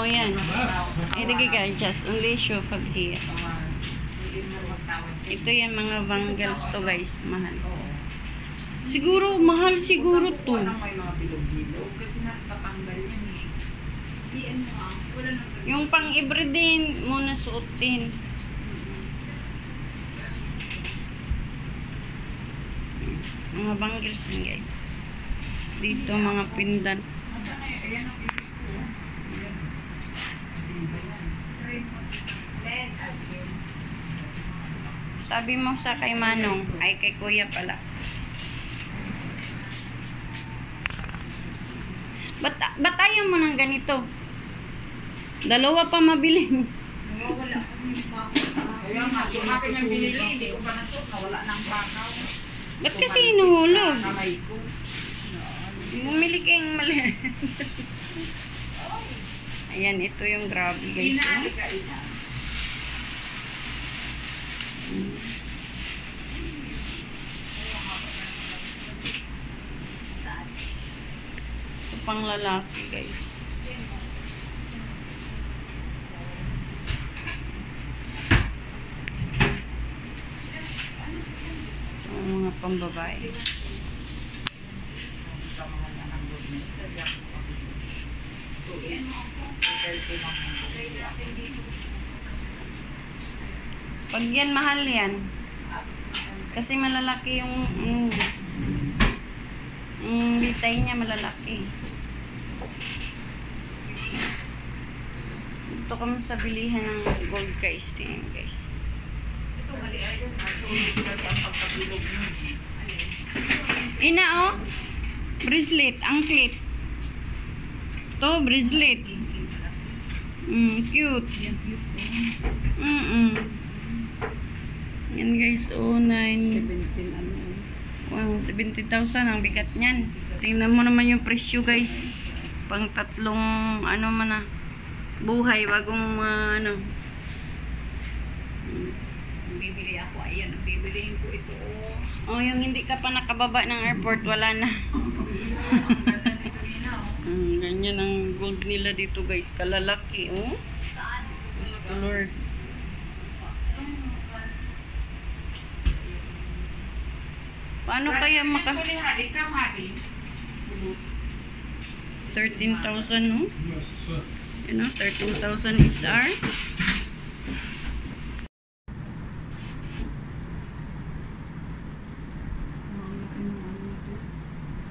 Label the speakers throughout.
Speaker 1: Oh, yan. Ilagay ka, just only show pag here. Ito yan, mga bangles to guys. Mahal. Siguro, mahal siguro to. Yung pang everyday mo na suotin. Mga bangles yan guys. Dito mga pendant. Sabi mo sa kay Manong, ay kay Kuya pala. Ba't ayaw mo ng ganito? Dalawa pa mabili.
Speaker 2: Wala kasi yung bakaw. Kaya nga, yung akin yung binili, hindi ko pa nasot, nawala ng bakaw.
Speaker 1: Ba't kasi inuhulog? Bumili kayong mali. Ayan, ito yung grabe guys. Ito pang lalaki guys. Ito mga pambabae. Pag yan, mahal yan. Kasi malalaki yung bitay niya, malalaki. Ito kami sa bilihan ng gold guys. Tingnan guys.
Speaker 2: Ito mali ayun. Kasi ang pagkabilog mo.
Speaker 1: Ina oh. Bracelet, anklet. To bracelet. Cute. Yan guys, oh,
Speaker 2: 17 ano.
Speaker 1: Wow, 70,000 ang bigat niyan. Tingnan mo naman yung presyo guys. Pang tatlong ano man na buhay bagong ano.
Speaker 2: Bibili ako, ayan, bibilihin ko ito.
Speaker 1: Oh, yung hindi ka pa nakababa ng airport, wala na. Ganyan ang gold nila dito guys, kalalaki, oh.
Speaker 2: Saan?
Speaker 1: Yes, color. Paano kaya maka 13,000 no? You know, 13,000 SR.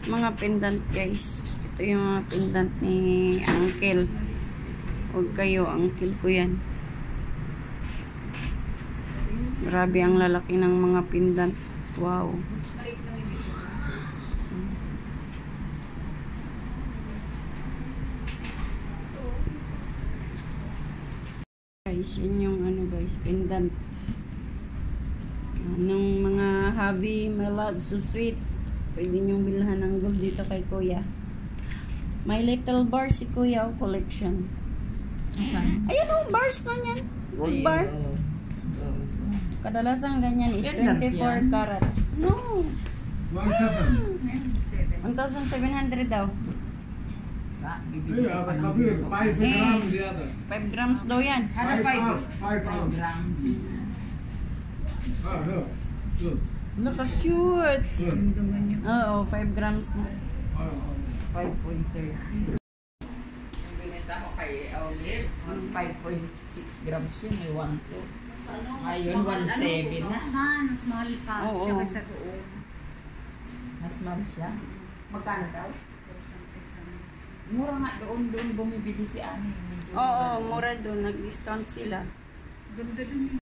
Speaker 1: Mga pendant guys. Ito yung mga pendant ni Uncle. Huwag kayo, Uncle ko yan. Grabe ang lalaki ng mga pendant. Wow. Guys, yun yung ano guys, pendant. Ng mga hobby, my love, so sweet. Pwede niyong bilhan ng gold dito kay Kuya. My little bar si Kuya o collection. Ayan o, bars na yan. Gold bar. Kadalasan ganyan is 24 carats. No. 1,700 daw. 5 grams daw yan.
Speaker 2: 5 grams.
Speaker 1: Naka-cute. Oo, 5 grams na.
Speaker 2: 5.30. Binenta ko kay Olive, 5.6 grams yun, may 1.2. Ngayon, 1.7 na.
Speaker 3: Saan? Mas mahal pa
Speaker 1: Oo.
Speaker 3: siya kaysa doon.
Speaker 2: Mas mahal siya. Magkano daw?
Speaker 3: 2,600.
Speaker 2: Mura nga doon bumibili si Ani.
Speaker 1: Oo, mura doon. Nag-discount sila.
Speaker 3: Ganda dun.